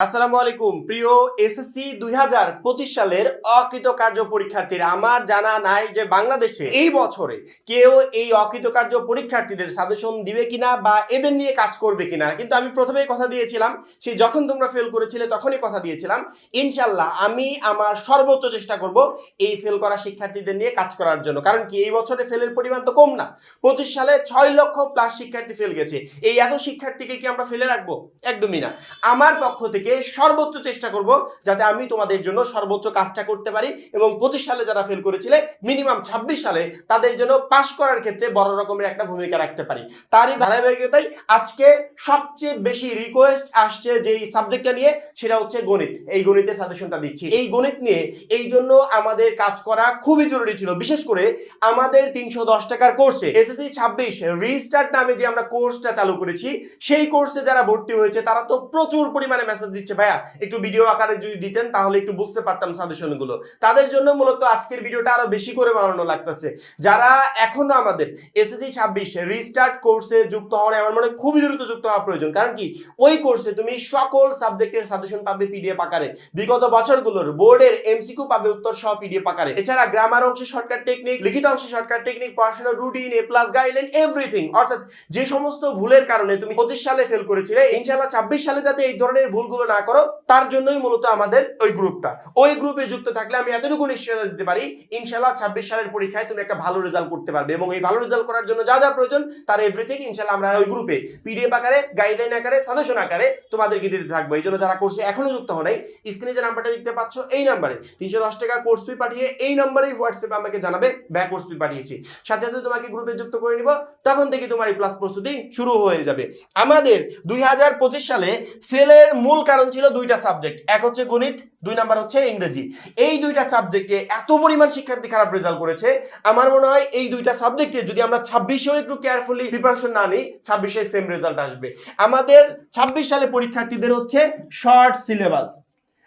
আসসালামু আলাইকুম প্রিয় এসএসসি 2025 সালের অকৃতকার্য পরীক্ষার্থীরা, আমার জানা নাই যে বাংলাদেশে এই বছরে কেউ এই অকৃতকার্য পরীক্ষার্থীদের সাজেশন দিবে কিনা বা এদের নিয়ে কাজ করবে কিনা। কিন্তু আমি প্রথমেই কথা দিয়েছিলাম, সেই যখন তোমরা ফেল করেছিলে তখনই কথা দিয়েছিলাম, ইনশাল্লাহ আমি আমার সর্বোচ্চ চেষ্টা করব এই ফেল করা শিক্ষার্থীদের নিয়ে কাজ করার জন্য। কারণ কি, এই বছরে ফেলের পরিমাণ তো কম না। 25 সালে 6 লক্ষ প্লাস শিক্ষার্থী ফেল গেছে। এই এত শিক্ষার্থীকে কি আমরা ফেলে রাখবো? একদমই না। আমার পক্ষ থেকে সর্বোচ্চ চেষ্টা করব যাতে আমি তোমাদের জন্য সর্বোচ্চ কাজটা করতে পারি এবং 25 সালে যারা ফেল করেছিলে মিনিমাম 26 সালে তাদের জন্য পাশ করার ক্ষেত্রে বড় রকমের একটা ভূমিকা রাখতে পারি। তারই ধারাবাহিকতায় আজকে সবচেয়ে বেশি রিকোয়েস্ট আসছে যেই সাবজেক্টটা নিয়ে, সেটা হচ্ছে গণিত। এই গণিতের সাজেশনটা দিচ্ছি। এই গণিত নিয়ে এই জন্য আমাদের কাজ করা খুবই জরুরি ছিল, বিশেষ করে আমাদের 310 টাকার কোর্সে এসএসসি 26 রিস্টার্ট নামে যে আমরা কোর্সটা চালু করেছি, সেই কোর্সে যারা ভর্তি হয়েছে তারা তো প্রচুর পরিমাণে মেসেজ দিচ্ছে, ভাইয়া একটু ভিডিও আকারে যদি দিতেন তাহলে একটু বুঝতে পারতাম সাজেশনগুলো। তাদের জন্য মূলত আজকের ভিডিওটা আরো বেশি করে বানানো লাগতেছে। যারা এখনো আমাদের এসএসসি 26 রিস্টার্ট কোর্সে যুক্ত হন, আমার মনে হয় খুবই দ্রুত যুক্ত হওয়া প্রয়োজন। কারণ কি, ওই কোর্সে তুমি সকল সাবজেক্টের সাজেশন পাবে পিডিএফ আকারে, বিগত বছরগুলোর বোর্ডের এমসিকিউ পাবে উত্তর সহ পিডিএফ আকারে। এছাড়া গ্রামার অংশে শর্টকাট টেকনিক, লিখিত অংশে শর্টকাট টেকনিক, পড়াশোনার রুটিন, এ প্লাস গাইডলাইন, এভরিথিং। অর্থাৎ যে সমস্ত ভুলের কারণে তুমি 25 সালে ফেল করেছিলে, ইনশাআল্লাহ 26 সালে যাতে এই ধরনের ভুলগুলো না করো, তার জন্যই মূলত আমাদের ওই গ্রুপটা। ওই গ্রুপে যুক্ত থাকলে আমি এতটুকু নিশ্চয়তা দিতে পারি, ইনশাআল্লাহ 26 সালের পরীক্ষায় তুমি একটা ভালো রেজাল্ট করতে পারবে। এবং এই ভালো রেজাল্ট করার জন্য যা যা প্রয়োজন তার এভরিথিং ইনশাআল্লাহ আমরা ওই গ্রুপে পিডিএফ আকারে, গাইডলাইন আকারে, সাজেশন আকারে তোমাদেরকে দিতে থাকবো। এই জন্য যারা কোর্সে এখনো যুক্ত হও নাই, স্ক্রিনে যে নাম্বারটা দেখতে পাচ্ছ এই নাম্বারে 310 টাকা কোর্স ফি পাঠিয়ে এই নাম্বারেই হোয়াটসঅ্যাপে আমাকে জানাবে ব্যাক কোর্স ফি পাঠিয়েছি। সাথে সাথে তোমাকে গ্রুপে যুক্ত করে নিব, তখন থেকে তোমার এই প্লাস প্রস্তুতি শুরু হয়ে যাবে। আমাদের 2025 সালে ফেলের মূল কারণ ছিল দুইটা সাবজেক্ট, এক হচ্ছে গণিত, 2 নাম্বার হচ্ছে ইংরেজি। এই দুইটা সাবজেক্টে এত পরিমাণ শিক্ষার্থী খারাপ রেজাল্ট করেছে, আমার মনে হয় এই দুইটা সাবজেক্টে যদি আমরা 26এও একটু কেয়ারফুলি প্রিপারেশন না নিই, 26-এ সেম রেজাল্ট আসবে। আমাদের 26 সালে পরীক্ষার্থীদের হচ্ছে শর্ট সিলেবাস,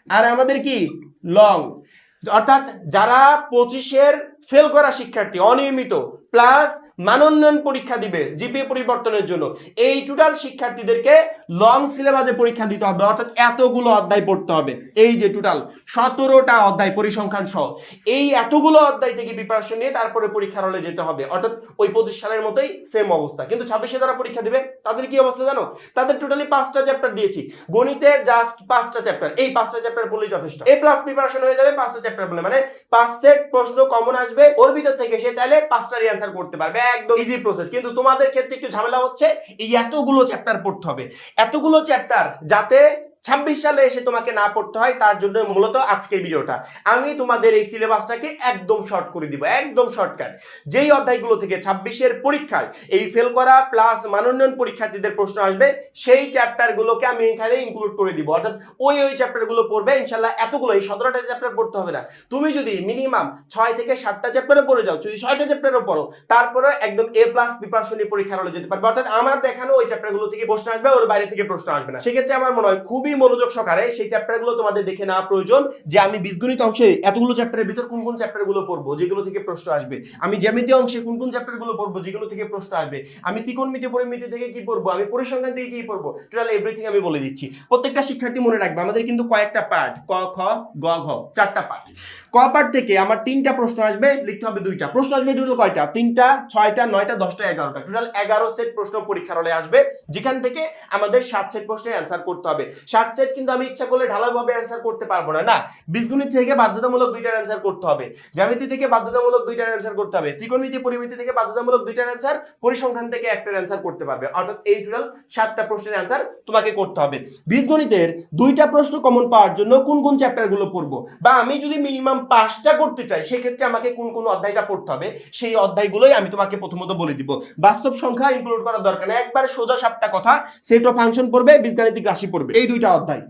আর আমাদের কি লং। অর্থাৎ যারা 25-এর ফেল করা শিক্ষার্থী, অনিয়মিত প্লাস মানোন্নয়ন পরীক্ষা দিবে জিপিএ পরিবর্তনের জন্য, এই টোটাল শিক্ষার্থীদেরকে লং সিলেবাসে পরীক্ষা দিতে হবে। অর্থাৎ এতগুলো অধ্যায় পড়তে হবে, এই যে টোটাল 17টা অধ্যায় পরিসংখ্যান সহ, এই এতগুলো অধ্যায় থেকে প্রিপারেশন নিয়ে তারপরে পরীক্ষার হলে যেতে হবে। অর্থাৎ ওই 25 সালের মতোই সেম অবস্থা। কিন্তু 26-এ যারা পরীক্ষা দিবে তাদের কি অবস্থা জানো? তাদের টোটালি 5টা চ্যাপ্টার দিয়েছি, গণিতের জাস্ট 5টা চ্যাপ্টার। এই 5টা চ্যাপ্টার বললেই যথেষ্ট, এ প্লাস প্রিপারেশন হয়ে যাবে 5টা চ্যাপ্টার বলে। মানে 5 সেট প্রশ্ন কমন আসবে, ওর ভিতর থেকে সে চাইলে 5টারই অ্যান্সার করতে পারবে, একদম ইজি প্রসেস। কিন্তু তোমাদের ক্ষেত্রে একটু ঝামেলা হচ্ছে, এই এতগুলো চ্যাপ্টার পড়তে হবে, এতগুলো চ্যাপ্টার যাতে 26 সালে এসে তোমাকে না পড়তে হয়, তার জন্য মূলত আজকের ভিডিওটা। আমি তোমাদের এই সিলেবাসটাকে একদম শর্ট করে দিব, একদম শর্টকাট। যেই অধ্যায়গুলো থেকে 26-এর পরীক্ষায় এই ফেল করা প্লাস মানোন্নয়ন পরীক্ষার্থীদের প্রশ্ন আসবে, সেই চ্যাপ্টারগুলোকে আমি এখানে ইনক্লুড করে দিব। অর্থাৎ ওই চ্যাপ্টারগুলো পড়বে ইনশাল্লাহ। এতগুলো এই 17টা চ্যাপ্টার পড়তে হবে না। তুমি যদি মিনিমাম 6 থেকে 7টা চ্যাপ্টারে পড়ে যাও, যদি 6টা চ্যাপ্টারও পড়ো, তারপরে একদম এ প্লাস প্রিপারেশন নিয়ে পরীক্ষার হলে যেতে পারবে। অর্থাৎ আমার দেখানো ওই চ্যাপ্টারগুলো থেকে প্রশ্ন আসবে, ওর বাইরে থেকে প্রশ্ন আসবে না। সেক্ষেত্রে আমার মনে হয় খুবই মনোযোগ সহকারে সেই চ্যাপ্টারগুলো তোমাদের দেখে নেওয়া প্রয়োজন, যে আমি বীজগণিত অংশে এতগুলো চ্যাপ্টারের ভিতর কোন কোন চ্যাপ্টারগুলো পড়বো যেগুলো থেকে প্রশ্ন আসবে, আমি জ্যামিতি অংশে কোন কোন চ্যাপ্টারগুলো পড়বো যেগুলো থেকে প্রশ্ন আসবে, আমি ত্রিকোণমিতি পরিমিতি থেকে কি পড়বো, আমি পরিসংখ্যান থেকে কি পড়বো, টোটাল এভরিথিং আমি বলে দিচ্ছি। প্রত্যেকটা শিক্ষার্থী মনে রাখবে, আমাদের কিন্তু কয়েকটা পার্ট, ক খ গ ঘ, 4টা পার্ট। ক পার্ট থেকে আমার 3টা প্রশ্ন আসবে, লিখতে হবে 2টা প্রশ্ন আসবে। টোটাল কয়টা? 3টা, 6টা, 9টা, 10টা, 11টা, টোটাল 11 সেট প্রশ্ন পরীক্ষার হলে আসবে, যেখান থেকে আমাদের 7 সেট প্রশ্নের অ্যান্সার করতে হবে। 7 সেট কিন্তু আমি ইচ্ছা করলে ঢালাওভাবে অ্যান্সার করতে পারবো না, না। বীজগণিত থেকে বাধ্যতামূলক 2টার অ্যান্সার করতে হবে, জ্যামিতি থেকে বাধ্যতামূলক 2টার অ্যান্সার করতে হবে, ত্রিকোণমিতি পরিমিতি থেকে বাধ্যতামূলক 2টার অ্যান্সার, পরিসংখ্যান থেকে 1টার অ্যান্সার করতে পারবে। অর্থাৎ এই টোটাল 7টা প্রশ্নের অ্যান্সার তোমাকে করতে হবে। বীজগণিতের 2টা প্রশ্ন কমন পাওয়ার জন্য কোন কোন চ্যাপ্টারগুলো পড়বো, বা আমি যদি মিনিমাম 5টা করতে চাই, সেক্ষেত্রে আমাকে কোন কোন অধ্যায়টা পড়তে হবে, সেই অধ্যায়গুলোই আমি তোমাকে প্রথমত বলে দিব। বাস্তব সংখ্যা ইনক্লুড করার দরকার নেই, একবারে সোজা সাপটা কথা। সেট অফ ফাংশন পড়বে, বীজগাণিতিক রাশি পড়বে, এই 2টা অধ্যায়।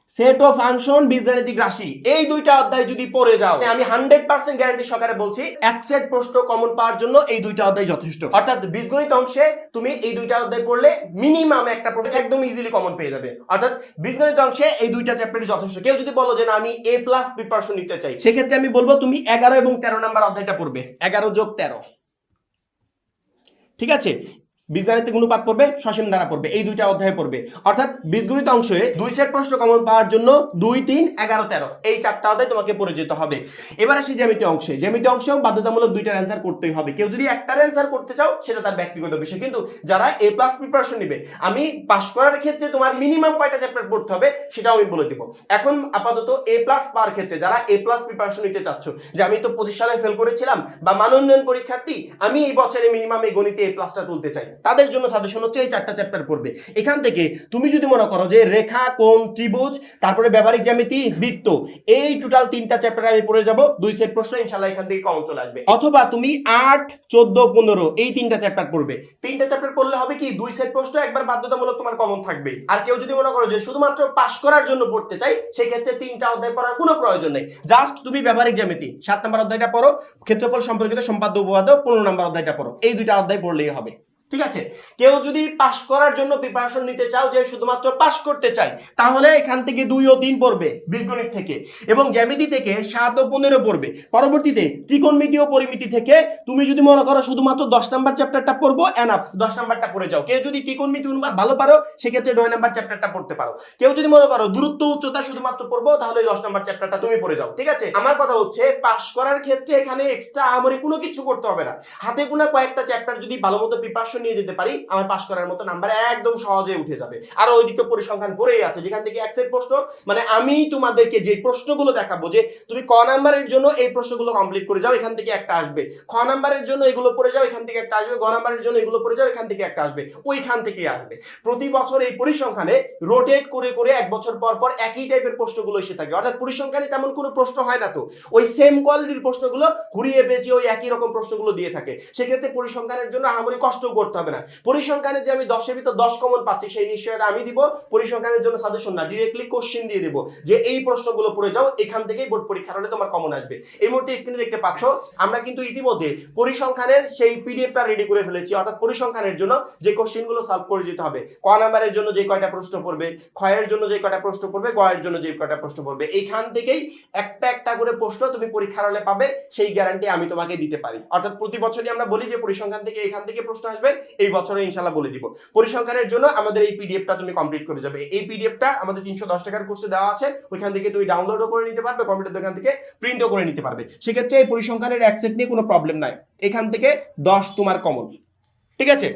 সেট অফ ফাংশন, বীজগাণিতিক রাশি, এই 2টা অধ্যায় যদি পড়ে যাও, আমি 100% গ্যারান্টি সহকারে বলছি এক সেট প্রশ্ন কমন পাওয়ার জন্য এই 2টা অধ্যায় যথেষ্ট। অর্থাৎ বীজগণিত অংশে তুমি এই 2টা অধ্যায় পড়লে মিনিমাম একটা প্রশ্ন একদম ইজিলি কমন পেয়ে যাবে। অর্থাৎ বীজগণিত অংশে এই 2টা চ্যাপ্টারই যথেষ্ট। কেউ যদি বলো যে না আমি এ প্লাস প্রিপারেশন নিতে চাই, সেক্ষেত্রে আমি বলবো তুমি 11 এবং 13 নাম্বার অধ্যায়টা পড়বে, 11 যোগ 13, ঠিক আছে? বীজগণিতে অনুপাত পড়বে, সসীম ধারা পড়বে, এই দুইটা অধ্যায়ে পড়বে। অর্থাৎ বীজগণিত অংশে 2 সেট প্রশ্ন কমন পাওয়ার জন্য 2, 3, 11, 13 এই চারটা অধ্যায় তোমাকে পড়ে যেতে হবে। এবার আসি জ্যামিতি অংশে। জ্যামিতি অংশেও বাধ্যতামূলক দুইটার অ্যান্সার করতেই হবে। কেউ যদি একটার অ্যান্সার করতে চাও সেটা তার ব্যক্তিগত বিষয়, কিন্তু যারা এ প্লাস প্রিপারেশন নেবে, আমি পাস করার ক্ষেত্রে তোমার মিনিমাম কয়টা চ্যাপ্টার পড়তে হবে সেটাও আমি বলে দিব। এখন আপাতত এ প্লাস পাওয়ার ক্ষেত্রে যারা এ প্লাস প্রিপারেশন নিতে চাচ্ছ, যে আমি তো 25 সালে ফেল করেছিলাম বা মান উন্নয়ন পরীক্ষার্থী, আমি এই বছরে মিনিমাম এই গণিতে এ প্লাসটা তুলতে চাই, তাদের জন্য সাজেশন হচ্ছে এই চারটা চ্যাপ্টার পড়বে। এখান থেকে তুমি যদি মনে করো যে রেখা, কোণ, ত্রিভুজ, তারপরে ব্যবহারিক জ্যামিতি, বৃত্ত, এই টোটাল 3টা চ্যাপ্টার আমি পড়ে যাব, 2 সেট প্রশ্ন ইনশাআল্লাহ এখান থেকে কমন চলে আসবে। অথবা তুমি 8, 14, 15 এই 3টা চ্যাপ্টার পড়বে। 3টা চ্যাপ্টার পড়লে হবে কি 2 সেট প্রশ্ন একবার বাধ্যতামূলক তোমার কমন থাকবে। আর কেউ যদি মনে করো যে শুধুমাত্র পাস করার জন্য পড়তে চাই, সেই ক্ষেত্রে 3টা অধ্যায় পড়ার কোনো প্রয়োজন নেই। জাস্ট তুমি ব্যবহারিক জ্যামিতি 7 নম্বর অধ্যায়টা পড়ো, ক্ষেত্রফল সম্পর্কিত সম্পাদ্য উপপাদ্য 15 নম্বর অধ্যায়টা পড়ো, এই 2টা অধ্যায় পড়লেই হবে। ঠিক আছে? কেউ যদি পাস করার জন্য প্রিপারেশন নিতে চাও, যে শুধুমাত্র পাস করতে চাই, তাহলে এখান থেকে 2 ও 3 পড়বে বীজগণিত থেকে, এবং জ্যামিতি থেকে 7 ও 15 পড়বে। পরবর্তীতে ত্রিকোণমিতি ও পরিমিতি থেকে তুমি যদি মনে করো শুধুমাত্র 10 নম্বর চ্যাপ্টারটা পড়বো, এনাফ 10 নম্বরটা পড়ে যাও। কেউ যদি ত্রিকোণমিতি অনুপাত ভালো পারো, সেক্ষেত্রে 9 নম্বর চ্যাপ্টারটা পড়তে পারো। কেউ যদি মনে করো দূরত্ব উচ্চতা শুধুমাত্র পড়বো, তাহলে 10 নম্বর চ্যাপ্টারটা তুমি পড়ে যাও। ঠিক আছে? আমার কথা হচ্ছে পাস করার ক্ষেত্রে এখানে এক্সট্রা আমরি কোনো কিছু করতে হবে না। হাতে গোনা কয়েকটা চ্যাপ্টার যদি ভালো মতো প্রিপারেশন নিয়ে যেতে পারি, আমার পাস করার মতো নাম্বার একদম সহজে উঠে যাবে। আর ওইদিকে পরিসংখ্যান পড়েই আছে, যেখান থেকে এক সেট প্রশ্ন, মানে আমি তোমাদেরকে যে প্রশ্নগুলো দেখাবো, যে তুমি ক নাম্বারের জন্য এই প্রশ্নগুলো কমপ্লিট করে যাও, এখান থেকে একটা আসবে, খ নাম্বারের জন্য এগুলো পড়ে যাও, এখান থেকে একটা আসবে, গ নাম্বারের জন্য এগুলো পড়ে যাও, এখান থেকে একটা আসবে, ওইখান থেকেই আসবে। প্রতি বছর এই পরিসংখ্যানে রোটেট করে করে 1 বছর পর পর একই টাইপের প্রশ্নগুলো এসে থাকে। অর্থাৎ পরিসংখ্যানে তেমন কোনো প্রশ্ন হয় না, তো ওই সেম কোয়ালিটির প্রশ্নগুলো ঘুরিয়ে পেঁচিয়ে ওই একই রকম প্রশ্নগুলো দিয়ে থাকে। সেক্ষেত্রে পরিসংখ্যানের জন্য আমারই কষ্টও করতে হবে না। পরিসংখ্যানে যে আমি 10-এর ভিতর 10 কমন পাচ্ছি, সেই নিশ্চয়তা আমি দিব। পরিসংখ্যানের জন্য সাজেশন না, ডিরেক্টলি কোশ্চেন দিয়ে দেব যে এই প্রশ্নগুলো পড়ে যাও, এখান থেকেই বোর্ড পরীক্ষার হলে তোমার কমন আসবে। এই মুহূর্তে স্ক্রিনে দেখতে পাচ্ছ, আমরা কিন্তু ইতিমধ্যে পরিসংখ্যানের সেই পিডিএফটা রেডি করে ফেলেছি। অর্থাৎ পরিসংখ্যানের জন্য যে কোশ্চেনগুলো সলভ করে যেতে হবে, ক নাম্বারের জন্য যে কয়টা প্রশ্ন পড়বে, খ এর জন্য যে কয়টা প্রশ্ন পড়বে, গ এর জন্য যে কয়টা প্রশ্ন পড়বে, এইখান থেকেই একটা একটা করে প্রশ্ন তুমি পরীক্ষার হলে পাবে, সেই গ্যারান্টি আমি তোমাকে দিতে পারি। অর্থাৎ প্রতি বছরই আমরা বলি যে পরিসংখ্যান থেকে এখান থেকে প্রশ্ন আসবে, এই বছরে ইনশাআল্লাহ বলে দিব। পরিসংখ্যানের জন্য আমাদের এই পিডিএফটা তুমি কমপ্লিট করে যাবে। এই পিডিএফটা আমাদের 310 টাকার কোর্সে দেওয়া আছে, ওইখান থেকে তুমি ডাউনলোডও করে নিতে পারবে, কম্পিউটার দোকান থেকে প্রিন্টও করে নিতে পারবে। সেক্ষেত্রে এই পরিসংখ্যানের এক সেট নিয়ে কোনো প্রবলেম নাই, এখান থেকে 10 তোমার কমন। ঠিক আছে?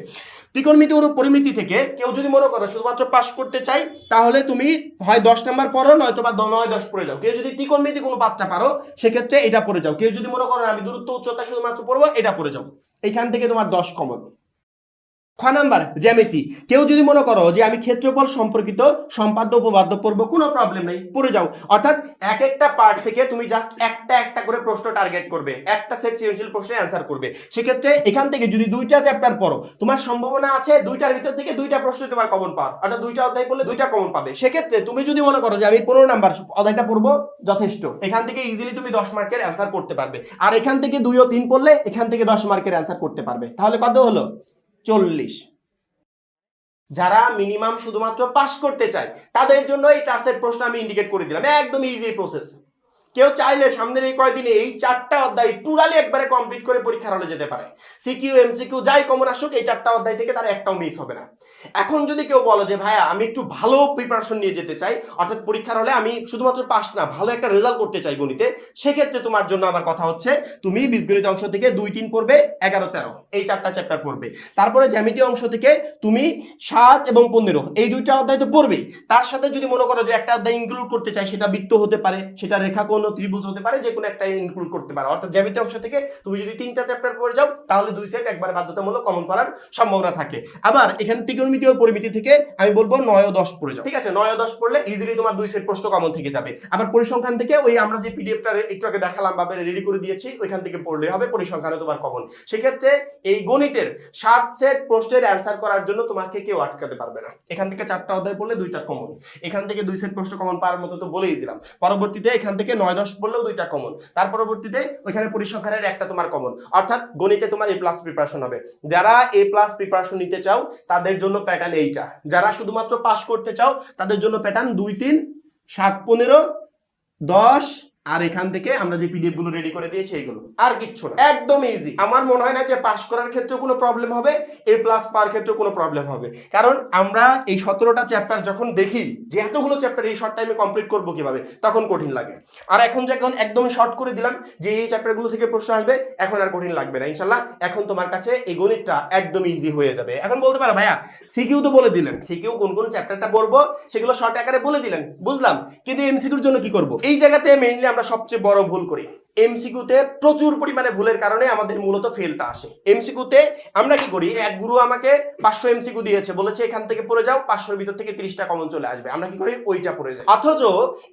ত্রিকোণমিতি ও পরিমিতি থেকে কেউ যদি মনে করো শুধুমাত্র পাস করতে চাই, তাহলে তুমি হয় 10 নাম্বার পড়ো, নয়তো বা 9-10 পড়ে যাও। কেউ যদি ত্রিকোণমিতি কোনো পাঠটা পারো, সেক্ষেত্রে এটা পড়ে যাও। কেউ যদি মনে করো আমি দূরত্ব উচ্চতা শুধুমাত্র পড়বো, এটা পড়ে যাও। এখান থেকে তোমার 10 কমন। খ নাম্বার জ্যামিতি, কেউ যদি মনে করো যে আমি ক্ষেত্রফল সম্পর্কিত সম্পাদ্য উপপাদ্য পড়বো, কোনো প্রবলেম নেই, পড়ে যাও। অর্থাৎ এক একটা পার্ট থেকে তুমি জাস্ট একটা একটা করে প্রশ্ন টার্গেট করবে, একটা সেট সৃজনশীল প্রশ্নের অ্যান্সার করবে। সেক্ষেত্রে এখান থেকে যদি 2টা চ্যাপ্টার পড়ো, তোমার সম্ভাবনা আছে 2টার ভিতর থেকে 2টা প্রশ্ন তোমার কমন পাওয়ার। অর্থাৎ 2টা অধ্যায় পড়লে 2টা কমন পাবে। সেক্ষেত্রে তুমি যদি মনে করো যে আমি 15 নাম্বার অধ্যায়টা পড়বো, যথেষ্ট, এখান থেকে ইজিলি তুমি 10 মার্কের অ্যান্সার করতে পারবে। আর এখান থেকে 2 ও 3 পড়লে এখান থেকে 10 মার্কের অ্যান্সার করতে পারবে। তাহলে কত হলো? 40। যারা মিনিমাম শুধুমাত্র পাস করতে চায়, তাদের জন্য এই 4 সেট প্রশ্ন আমি ইন্ডিকেট করে দিলাম, একদম ইজি প্রসেস। কেউ চাইলে সামনের এই কয়দিনে এই 4টা অধ্যায় টোটালি একবারে কমপ্লিট করে পরীক্ষার হলে যেতে পারে। সিকিউ, এমসিকিউ যাই কমন আসুক, এই 4টা অধ্যায় থেকে তার একটাও মিস হবে না। এখন যদি কেউ বলো যে ভাইয়া আমি একটু ভালো প্রিপারেশন নিয়ে যেতে চাই, অর্থাৎ পরীক্ষার হলে আমি শুধুমাত্র পাস না, ভালো একটা রেজাল্ট করতে চাই গণিতে, সেক্ষেত্রে তোমার জন্য আমার কথা হচ্ছে তুমি বীজগণিত অংশ থেকে 2, 3 পড়বে, 11, 13 এই 4টা চ্যাপ্টার পড়বে। তারপরে জ্যামিতি অংশ থেকে তুমি 7 এবং 15 এই 2টা অধ্যায় তো পড়বেই। তার সাথে যদি মনে করো যে একটা অধ্যায় ইনক্লুড করতে চাই, সেটা বৃত্ত হতে পারে, সেটা রেখা, কোণ ও ত্রিভুজ হতে পারে, যে কোনো একটা ইনক্লুড করতে পারো। অর্থাৎ জ্যামিতি অংশ থেকে তুমি যদি 3টা চ্যাপ্টার পড়ে যাও, তাহলে 2 সেট একবার বাধ্যতামূলক কমন পড়ার সম্ভাবনা থাকে। আবার এখানে ত্রিকোণমিতি ও পরিমিতি থেকে আমি বলবো 9 ও 10 পড়ে যাও। ঠিক আছে? 9 ও 10 পড়লে ইজিলি তোমার 2 সেট প্রশ্ন কমন থেকে যাবে। আবার পরিসংখ্যান থেকে ওই আমরা যে পিডিএফটা একটু আগে দেখালাম বা রেডি করে দিয়েছি, ওইখান থেকে পড়লে হবে, পরিসংখ্যানে তোমার কমন। সেক্ষেত্রে এই গণিতের 7 সেট প্রশ্নের অ্যান্সার করার জন্য তোমাকে কেউ আটকাতে পারবে না। এখান থেকে 4টা অধ্যায় পড়লে 2টা কমন, এখান থেকে 2 সেট প্রশ্ন কমন পাওয়ার মতো তো বলেই দিলাম। পরবর্তীতে এখান থেকে 9-10 পড়লেও 2টা কমন, তার পরবর্তীতে ওইখানে পরিসংখ্যানের একটা তোমার কমন। অর্থাৎ গণিতে তোমার A+ প্রিপারেশন হবে। যারা A+ প্রিপারেশন নিতে চাও, তাদের জন্য প্যাটার্ন এইটা। যারা শুধুমাত্র পাস করতে চাও, তাদের জন্য প্যাটার্ন 2, 3, 7, 15, 10, আর এখান থেকে আমরা যে পিডিএফ গুলো রেডি করে দিয়েছি এইগুলো, আর কিচ্ছু না, একদম ইজি। আমার মনে হয় না যে পাস করার ক্ষেত্রে কোনো প্রবলেম হবে, এ প্লাস পাওয়ার ক্ষেত্রে কোনো প্রবলেম হবে, কারণ আমরা এই 17টা চ্যাপ্টার যখন দেখি যে এতগুলো চ্যাপ্টার এই শর্ট টাইমে কমপ্লিট করবো কিভাবে, তখন কঠিন লাগে। আর এখন যখন একদমই শর্ট করে দিলাম যে এই চ্যাপ্টারগুলো থেকে প্রশ্ন আসবে, এখন আর কঠিন লাগবে না ইনশাল্লাহ। এখন তোমার কাছে এই গণিতটা একদম ইজি হয়ে যাবে। এখন বলতে পারো ভাইয়া সিকিউ তো বলে দিলেন, সিকিউ কোন কোন চ্যাপ্টারটা পড়বো সেগুলো শর্ট আকারে বলে দিলেন, বুঝলাম, কিন্তু এমসিকিউর জন্য কি করব? এই জায়গাতে মেইনলি আমরা সবচেয়ে বড় ভুল করি। এমসিকিউতে প্রচুর পরিমাণে ভুলের কারণে আমাদের মূলত ফেলটা আসে। এমসিকিউতে আমরা কি করি, এক গুরু আমাকে 500 এমসিকিউ দিয়েছে, বলেছে এখান থেকে পড়ে যাও, 500 এর ভিতর থেকে 30টা কমন চলে আসবে, আমরা কি করি ওইটা পড়ে যাই। অথচ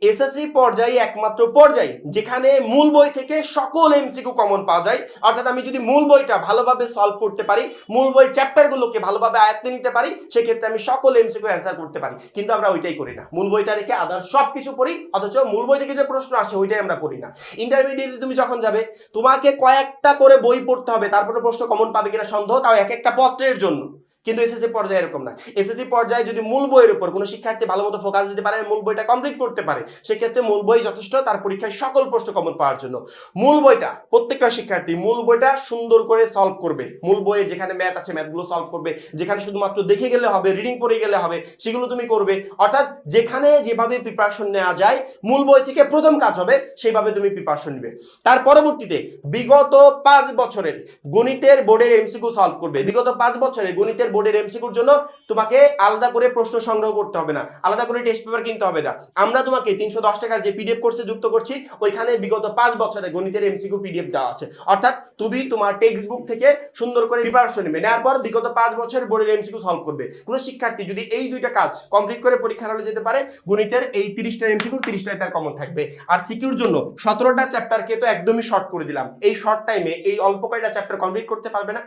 এসএসসি পর্যায়ে একমাত্র পর্যায় যেখানে মূল বই থেকে সকল এমসিকিউ কমন পাওয়া যায়, অর্থাৎ আমি যদি মূল বইটা ভালোভাবে সলভ করতে পারি, মূল বইয়ের চ্যাপ্টারগুলোকে ভালোভাবে আয়ত্তে নিতে পারি, সেক্ষেত্রে আমি সকল এমসিকিউ অ্যান্সার করতে পারি। কিন্তু আমরা ওইটাই করি না, মূল বইটা রেখে আদার সব কিছু পড়ি, অথচ মূল বই থেকে যে প্রশ্ন আসে ওইটাই আমরা পড়ি না। ইন্টারমিডিয়েটে তুমি যখন যাবে, তোমাকে কয়েকটা করে বই পড়তে হবে, তারপরে প্রশ্ন কমন পাবে কিনা সন্দেহ, তাও এক একটা পত্রের জন্য। কিন্তু এসএসসি পর্যায়ে এরকম না। এসএসসি পর্যায়ে যদি মূল বইয়ের উপর কোনো শিক্ষার্থী ভালো মতো ফোকাস দিতে পারে, মূল বইটা কমপ্লিট করতে পারে, সেক্ষেত্রে মূল বই যথেষ্ট তার পরীক্ষায় সকল প্রশ্ন কমন পাওয়ার জন্য। মূল বইটা প্রত্যেকটা শিক্ষার্থী মূল বইটা সুন্দর করে সলভ করবে, মূল বইয়ে যেখানে ম্যাথ আছে ম্যাথগুলো সলভ করবে, যেখানে শুধুমাত্র দেখে গেলে হবে, রিডিং পড়ে গেলে হবে, সেগুলো তুমি করবে। অর্থাৎ যেখানে যেভাবে প্রিপারেশন নেওয়া যায়, মূল বই থেকে প্রথম কাজ হবে সেইভাবে তুমি প্রিপারেশন নিবে। তার পরবর্তীতে বিগত 5 বছরের গণিতের বোর্ডের এমসিকিউ সলভ করবে। বিগত 5 বছরের গণিতের বোর্ডের এমসিকিউর জন্য তোমাকে আলাদা করে প্রশ্ন সংগ্রহ করতে হবে না, আলাদা করে টেস্ট পেপার কিনতে হবে না। আমরা তোমাকে 310 টাকার যে পিডিএফ কোর্সে যুক্ত করছি, ওইখানে বিগত 5 বছরের গণিতের এমসিকিউ পিডিএফ দেওয়া আছে। অর্থাৎ তুমি তোমার টেক্সট বুক থেকে সুন্দর করে প্রিপারেশন নেবে, নেওয়ার পর বিগত 5 বছরের বোর্ডের এমসিকিউ সলভ করবে। কোনো শিক্ষার্থী যদি এই দুইটা কাজ কমপ্লিট করে পরীক্ষার হলে যেতে পারে, গণিতের এই 30টা এমসিকিউ 30টাই তার কমন থাকবে। আর সিকিউর জন্য 17টা চ্যাপ্টারকে তো একদমই শর্ট করে দিলাম। এই শর্ট টাইমে এই অল্প কয়টা চ্যাপ্টার কমপ্লিট করতে পারবে না?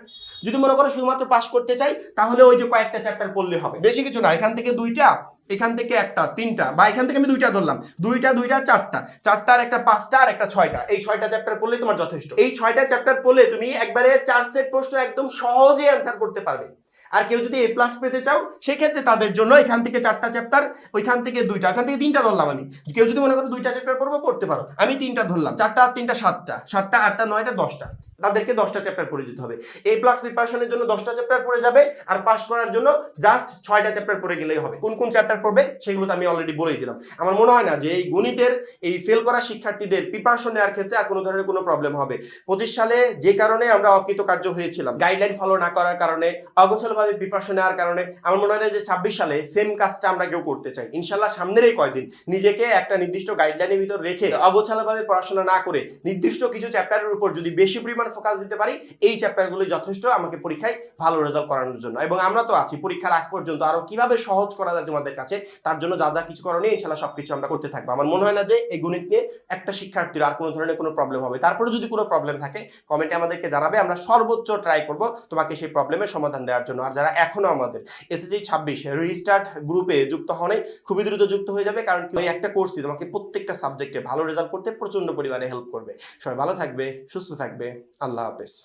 যদি মনে করো শুধুমাত্র পাস করতে চাই, তাহলে ওই যে কয়েকটা চ্যাপ্টার পড়লে হবে, বেশি কিছু না। এখান থেকে 2টা, এখান থেকে একটা, 3টা, বা এখান থেকে আমি 2টা ধরলাম, 2টা 4টা, 4টার একটা 5টা আর একটা 6টা, এই 6টা চ্যাপ্টার পড়লেই তোমার যথেষ্ট। এই 6টা চ্যাপ্টার পড়লে তুমি একবারে 4 সেট প্রশ্ন একদম সহজে অ্যান্সার করতে পারবে। আর কেউ যদি এ প্লাস পেতে চাও, সেক্ষেত্রে তাদের জন্য এখান থেকে 4টা চ্যাপ্টার, ওইখান থেকে 2টা, এখান থেকে 3টা ধরলাম আমি। কেউ যদি মনে করো 2টা চ্যাপ্টার পড়বো, পড়তে পারো, আমি 3টা ধরলাম, 4টা আর 3টা 7টা, 7টা 8টা 9টা 10টা, তাদেরকে 10টা চ্যাপ্টার পড়ে যেতে হবে। এ প্লাস প্রিপারেশনের জন্য 10টা চ্যাপ্টার পড়ে যাবে, আর পাস করার জন্য জাস্ট 6টা চ্যাপ্টার পড়ে গেলেই হবে। কোন কোন চ্যাপ্টার পড়বে সেগুলো তো আমি অলরেডি বলেই দিলাম। আমার মনে হয় না যে এই গণিতের এই ফেল করা শিক্ষার্থীদের প্রিপারেশন নেওয়ার ক্ষেত্রে আর কোনো ধরনের কোনো প্রবলেম হবে। 25 সালে যে কারণে আমরা অকৃতকার্য হয়েছিলাম, গাইডলাইন ফলো না করার কারণে, অগোছলভাবে প্রিপারেশন নেওয়ার কারণে, আমার মনে হয় যে 26 সালে সেম কাজটা আমরা কেউ করতে চাই। ইনশাল্লাহ সামনের এই কয়দিন নিজেকে একটা নির্দিষ্ট গাইডলাইনের ভিতর রেখে অগোছালোভাবে পড়াশোনা না করে নির্দিষ্ট কিছু চ্যাপ্টারের উপর যদি বেশি পরিমাণ ফোকাস দিতে পারি, এই চ্যাপ্টারগুলো যথেষ্ট আমাকে পরীক্ষায় ভালো রেজাল্ট করানোর জন্য। এবং আমরা তো আছি পরীক্ষার আগ পর্যন্ত আরো কিভাবে সহজ করা যায় তোমাদের কাছে, তার জন্য যা যা কিছু করণীয় ইনশাল্লাহ সবকিছু আমরা করতে থাকবো। আমার মনে হয় না যে এই গণিত নিয়ে একটা শিক্ষার্থীর আর কোনো ধরনের কোনো প্রবলেম হবে। তারপরে যদি কোনো প্রবলেম থাকে কমেন্টে আমাদেরকে জানাবে, আমরা সর্বোচ্চ ট্রাই করব তোমাকে সেই প্রবলেমের সমাধান দেওয়ার জন্য। আর যারা এখনো আমাদের এসএসসি 26 রিস্টার্ট গ্রুপে যুক্ত হওয়া নেই, খুবই দ্রুত যুক্ত হয়ে যাবে, কারণ এই একটা কোর্সই তোমাকে প্রত্যেকটা সাবজেক্টে ভালো রেজাল্ট করতে প্রচন্ড পরিমাণে হেল্প করবে। সবাই ভালো থাকবে, সুস্থ থাকবে, আল্লাহ হাফেজ।